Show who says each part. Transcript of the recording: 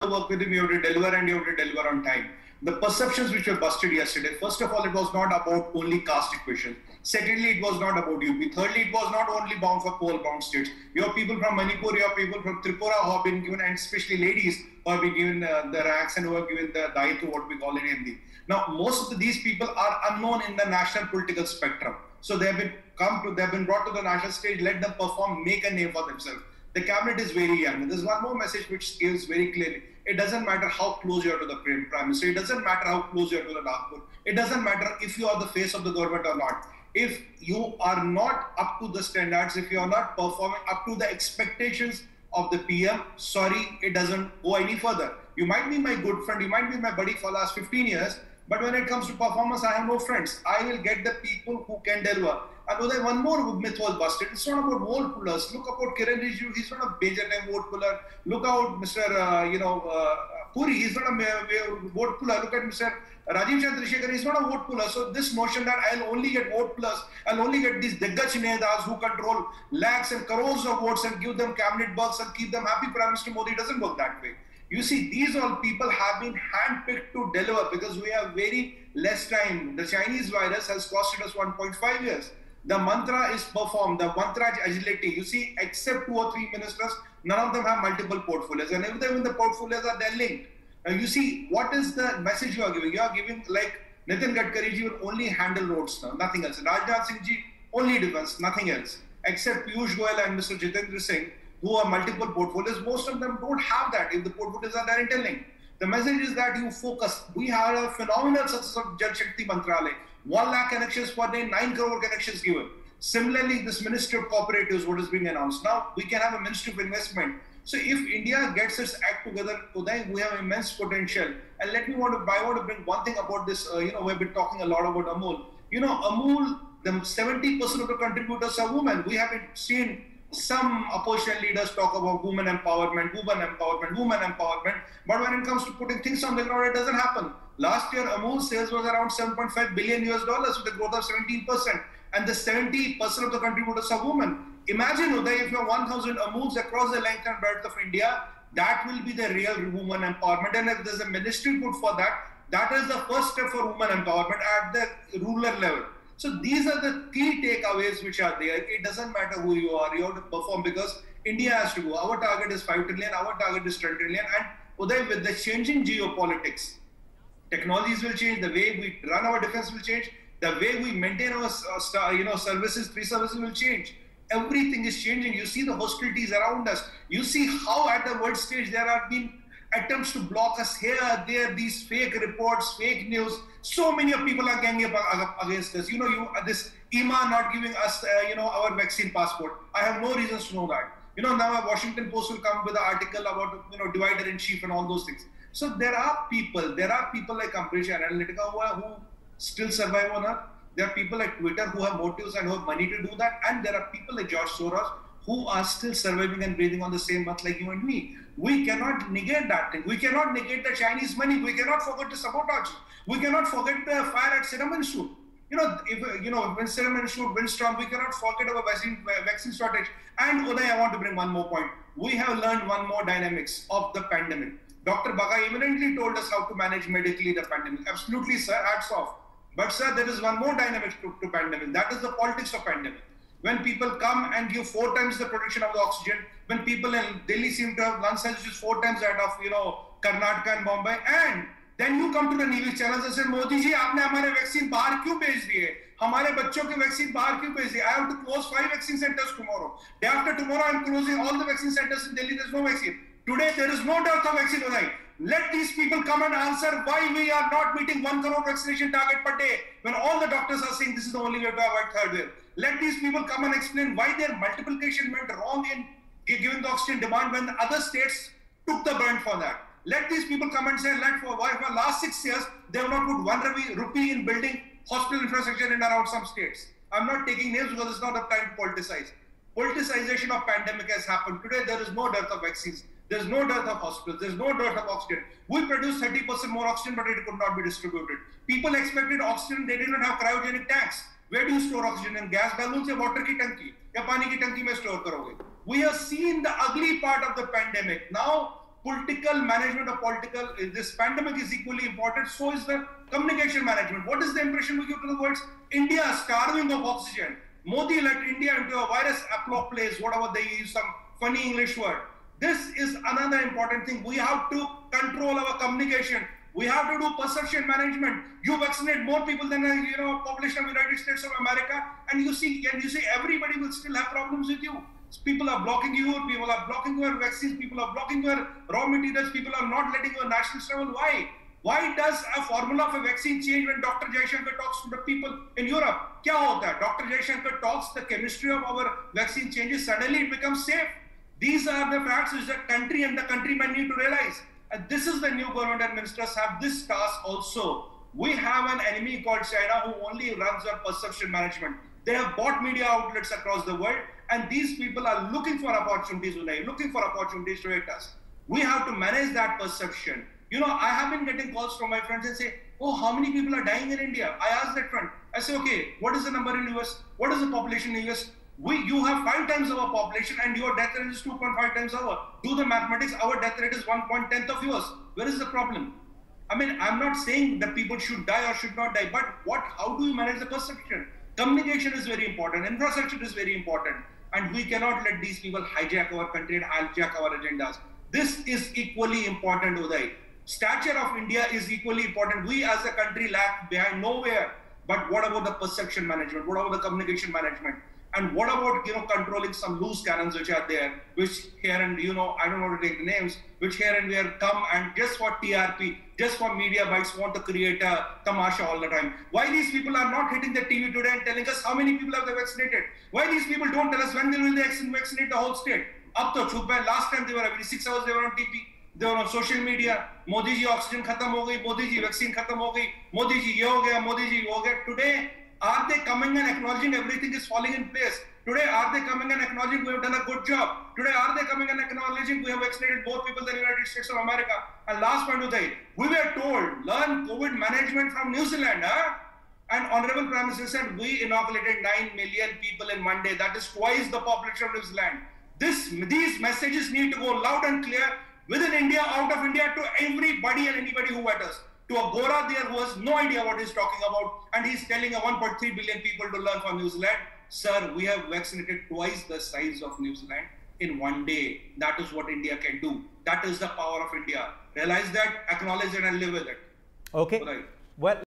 Speaker 1: work with him, you have to deliver and you have to deliver on time. The perceptions which were busted yesterday, first of all, it was not about only caste equation. Secondly, it was not about UP. Thirdly, it was not only bound for coal-bound states. You have people from Manipur, you have people from Tripura who have been given, and especially ladies who have been given the ranks and who have given the Dayitu, what we call in Hindi. Now, most of these people are unknown in the national political spectrum. So they have been brought to the national stage, let them perform, make a name for themselves. The cabinet is very young. There's one more message which gives very clearly. It doesn't matter how close you are to the Prime Minister. It doesn't matter how close you are to the Nagpur. It doesn't matter if you are the face of the government or not. If you are not up to the standards, if you are not performing up to the expectations of the PM, sorry, it doesn't go any further. You might be my good friend, you might be my buddy for the last 15 years, but when it comes to performance, I have no friends. I will get the people who can deliver. And Uday, one more myth was busted. It's not about vote pullers. Look about Kiran Rijiju. He's not a major name vote puller. Look out Mr. Puri. He's not a vote puller. Look at Mr. Rajiv Chandrasekhar. He's not a vote puller. So this notion that I'll only get vote pullers, I'll only get these Diggaj Netas who control lakhs and crores of votes and give them cabinet bucks and keep them happy, Prime Minister Modi, doesn't work that way. You see, these all people have been handpicked to deliver because we have very less time. The Chinese virus has costed us 1.5 years. The mantra is performed, the mantra is agility. You see, except 2 or 3 ministers, none of them have multiple portfolios. And even the portfolios are, they're linked. Now you see, what is the message you are giving? You are giving like Nitin Gadkari ji will only handle roads now, nothing else. Rajnath Singh ji, only defense, nothing else. Except Piyush Goyal and Mr. Jitendra Singh, who have multiple portfolios, most of them don't have that if the portfolios are there interlinked. The message is that you focus. We had a phenomenal success of Jal Shakti Mantralaya. 1 lakh connections per day, 9 crore connections given. Similarly, this Ministry of Cooperatives, what is being announced. Now, we can have a Ministry of Investment. So if India gets its act together, Uday, we have immense potential. And I want to bring one thing about this, we've been talking a lot about Amul. Amul, the 70% of the contributors are women. We haven't seen some opposition leaders talk about women empowerment. But when it comes to putting things on the ground, it doesn't happen. Last year, Amul's sales was around $7.5 billion with a growth of 17%. And the 70% of the contributors are women. Imagine, Uday, if you have 1,000 Amuls across the length and breadth of India, that will be the real woman empowerment. And if there's a ministry put for that, that is the first step for women empowerment at the rural level. So these are the key takeaways which are there. It doesn't matter who you are, you have to perform because India has to go. Our target is 5 trillion, our target is 10 trillion. And Uday, with the changing geopolitics, technologies will change, the way we run our defense will change, the way we maintain our services, free services will change. Everything is changing. You see the hostilities around us. You see how at the world stage there have been attempts to block us here, there, these fake reports, fake news. So many of people are ganging up against us. This IMA not giving us, our vaccine passport. I have no reasons to know that. Now a Washington Post will come with an article about, divider in chief and all those things. So there are people like Cambridge Analytica who still survive on Earth. There are people like Twitter who have motives and who have money to do that. And there are people like George Soros who are still surviving and breathing on the same earth like you and me. We cannot negate that thing. We cannot negate the Chinese money. We cannot forget the sabotage. We cannot forget the fire at Serum Institute. When Serum Institute went strong, we cannot forget our vaccine shortage. And Uday, I want to bring one more point. We have learned one more dynamics of the pandemic. Dr. Baga eminently told us how to manage medically the pandemic. Absolutely, sir, hats off. But sir, there is one more dynamic to pandemic. That is the politics of pandemic. When people come and give 4 times the production of the oxygen, when people in Delhi seem to have lung size which is 4 times that of Karnataka and Bombay, and then you come to the news channels and say, Modi ji, आपने हमारे vaccine बाहर क्यों भेज दिए? हमारे बच्चों के vaccine बाहर क्यों भेज दिए? I have to close 5 vaccine centers tomorrow. Day after tomorrow, I am closing all the vaccine centers in Delhi. There is no vaccine. Today, there is no dearth of vaccine tonight. Let these people come and answer why we are not meeting 1 crore vaccination target per day when all the doctors are saying this is the only way to avoid third wave. Let these people come and explain why their multiplication went wrong in giving the oxygen demand when the other states took the brunt for that. Let these people come and say why for the last 6 years they have not put 1 rupee in building hospital infrastructure in around some states. I'm not taking names because it's not the time to politicize. Politicization of pandemic has happened. Today there is no dearth of vaccines. There's no dearth of hospitals. There's no dearth of oxygen. We produced 30% more oxygen, but it could not be distributed. People expected oxygen. They didn't have cryogenic tanks. Where do you store oxygen? In gas balloons or water ki tanki? Ya pani ki tanki mein store karoge? We have seen the ugly part of the pandemic. Now, political management of this pandemic is equally important. So is the communication management. What is the impression we give to the world? India is starving of oxygen. Modi led India into a virus apoplecsis, whatever they use, some funny English word. This is another important thing. We have to control our communication. We have to do perception management. You vaccinate more people than population of the United States of America, and you see everybody will still have problems with you. People are blocking you. People are blocking your vaccines. People are blocking your raw materials. People are not letting your nationals travel. Why? Why does a formula of a vaccine change when Dr. Jaishankar talks to the people in Europe? Kya hota hai? Dr. Jaishankar talks, the chemistry of our vaccine changes. Suddenly it becomes safe. These are the facts which the country and the countrymen need to realize. And this is the new government and ministers have this task also. We have an enemy called China who only runs on perception management. They have bought media outlets across the world, and these people are looking for opportunities, looking for opportunities to hit us. We have to manage that perception. I have been getting calls from my friends and say, oh, how many people are dying in India? I ask that friend. I say, okay, what is the number in US? What is the population in US? You have 5 times our population and your death rate is 2.5 times our. Do the mathematics, our death rate is 1.10 of yours. Where is the problem? I mean, I'm not saying that people should die or should not die, but how do you manage the perception? Communication is very important, infrastructure is very important, and we cannot let these people hijack our country and hijack our agendas. This is equally important, Uday. Stature of India is equally important. We as a country lag behind nowhere. But what about the perception management? What about the communication management? And what about controlling some loose cannons which are there, which here and I don't want to take the names, which here and there come and just for TRP, just for media bites want to create a tamasha all the time. Why these people are not hitting the TV today and telling us how many people have they vaccinated? Why these people don't tell us when will they vaccinate the whole state? Up to chup hai. Last time they were every 6 hours they were on TV. They were on social media. Modi ji oxygen khatam ho gayi. Modi ji vaccine khatam ho gayi. Modi ji ye ho gaya. Modi ji ho gaya. Today, are they coming and acknowledging everything is falling in place? Today, are they coming and acknowledging we have done a good job? Today, are they coming and acknowledging we have vaccinated more people than the United States of America? And last point, Uday, we were told, learn COVID management from New Zealand. And Honorable Prime Minister said, we inoculated 9 million people in one day. That is twice the population of New Zealand. These messages need to go loud and clear within India, out of India, to everybody and anybody who matters. To a Gora there who has no idea what he's talking about, and he's telling a 1.3 billion people to learn from New Zealand. Sir, we have vaccinated twice the size of New Zealand in one day. That is what India can do. That is the power of India. Realize that, acknowledge it, and live with it.
Speaker 2: Okay.
Speaker 1: Right.
Speaker 2: Well.